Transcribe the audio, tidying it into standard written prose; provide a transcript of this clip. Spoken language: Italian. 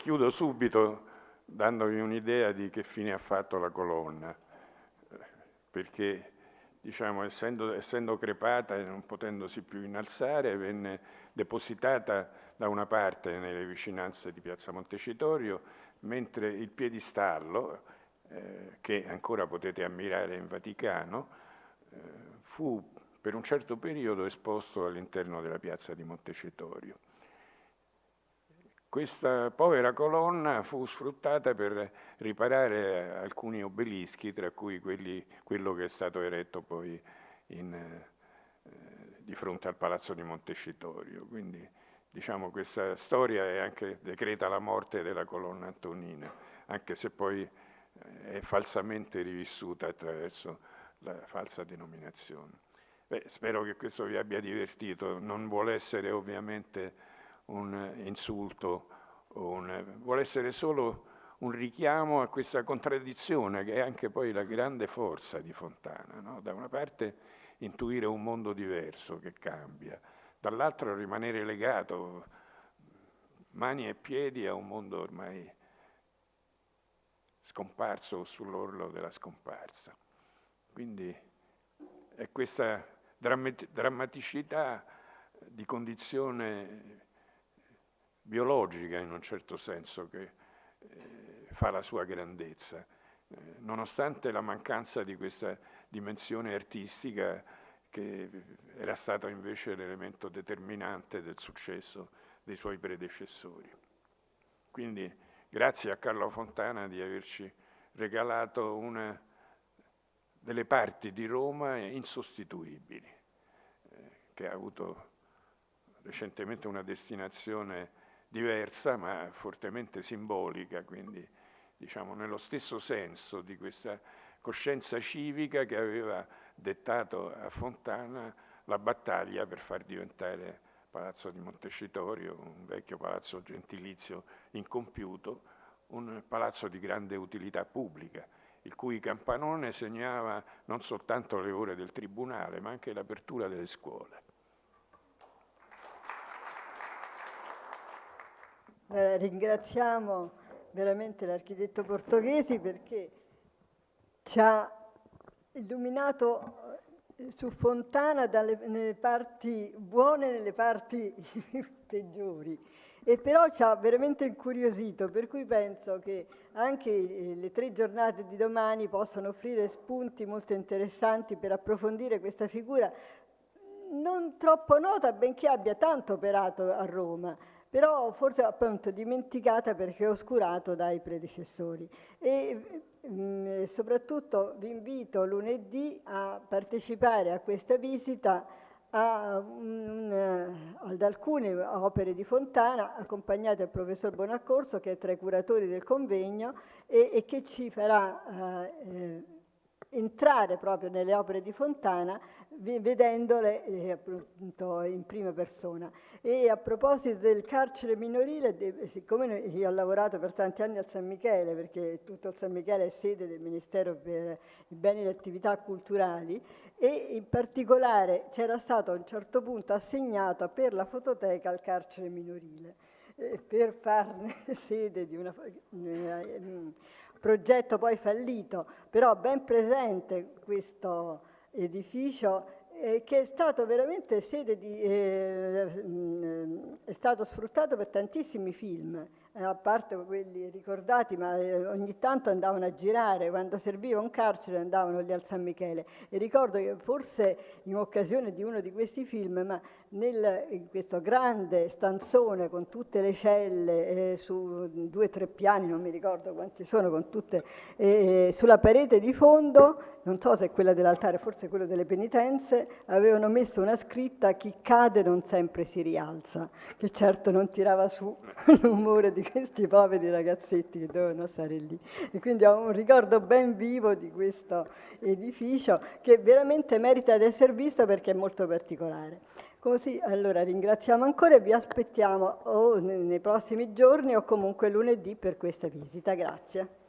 chiudo subito dandovi un'idea di che fine ha fatto la colonna, perché diciamo, essendo crepata e non potendosi più innalzare, venne depositata da una parte nelle vicinanze di Piazza Montecitorio, mentre il piedistallo, che ancora potete ammirare in Vaticano, fu per un certo periodo esposto all'interno della piazza di Montecitorio. Questa povera colonna fu sfruttata per riparare alcuni obelischi, tra cui quello che è stato eretto poi di fronte al Palazzo di Montecitorio. Quindi diciamo questa storia è anche decreta la morte della colonna antonina, anche se poi è falsamente rivissuta attraverso la falsa denominazione. Beh, spero che questo vi abbia divertito, non vuole essere ovviamente un insulto, vuole essere solo un richiamo a questa contraddizione che è anche poi la grande forza di Fontana, no? Da una parte intuire un mondo diverso che cambia, dall'altro rimanere legato mani e piedi a un mondo ormai scomparso o sull'orlo della scomparsa. Quindi è questa drammaticità di condizione biologica in un certo senso che fa la sua grandezza, nonostante la mancanza di questa dimensione artistica che era stato invece l'elemento determinante del successo dei suoi predecessori. Quindi grazie a Carlo Fontana di averci regalato una delle parti di Roma insostituibili, che ha avuto recentemente una destinazione diversa ma fortemente simbolica, quindi diciamo nello stesso senso di questa coscienza civica che aveva dettato a Fontana la battaglia per far diventare Palazzo di Montecitorio, un vecchio palazzo gentilizio incompiuto, un palazzo di grande utilità pubblica, il cui campanone segnava non soltanto le ore del tribunale, ma anche l'apertura delle scuole. Ringraziamo veramente l'architetto Portoghesi perché ci ha illuminato su Fontana nelle parti buone e nelle parti peggiori, e però ci ha veramente incuriosito, per cui penso che anche le 3 giornate di domani possano offrire spunti molto interessanti per approfondire questa figura non troppo nota, benché abbia tanto operato a Roma, però forse appunto dimenticata perché oscurato dai predecessori. E soprattutto vi invito lunedì a partecipare a questa visita ad alcune opere di Fontana, accompagnate dal professor Bonaccorso, che è tra i curatori del convegno e che ci farà entrare proprio nelle opere di Fontana, vedendole appunto in prima persona. E a proposito del carcere minorile, siccome io ho lavorato per tanti anni al San Michele, perché tutto il San Michele è sede del Ministero per i beni e le attività culturali, e in particolare c'era stato a un certo punto assegnato per la fototeca al carcere minorile, per farne sede di un progetto poi fallito, però ben presente questo edificio, che è stato veramente sede è stato sfruttato per tantissimi film, a parte quelli ricordati, ma ogni tanto andavano a girare, quando serviva un carcere andavano lì al San Michele, e ricordo che forse in occasione di uno di questi film, ma in questo grande stanzone con tutte le celle su 2 o 3 piani, non mi ricordo quanti sono, con tutte sulla parete di fondo, non so se è quella dell'altare, forse quello delle penitenze, avevano messo una scritta: chi cade non sempre si rialza, che certo non tirava su l'umore di questi poveri ragazzetti che dovevano stare lì. E quindi ho un ricordo ben vivo di questo edificio che veramente merita di essere visto perché è molto particolare. Così, allora ringraziamo ancora e vi aspettiamo o nei prossimi giorni o comunque lunedì per questa visita. Grazie.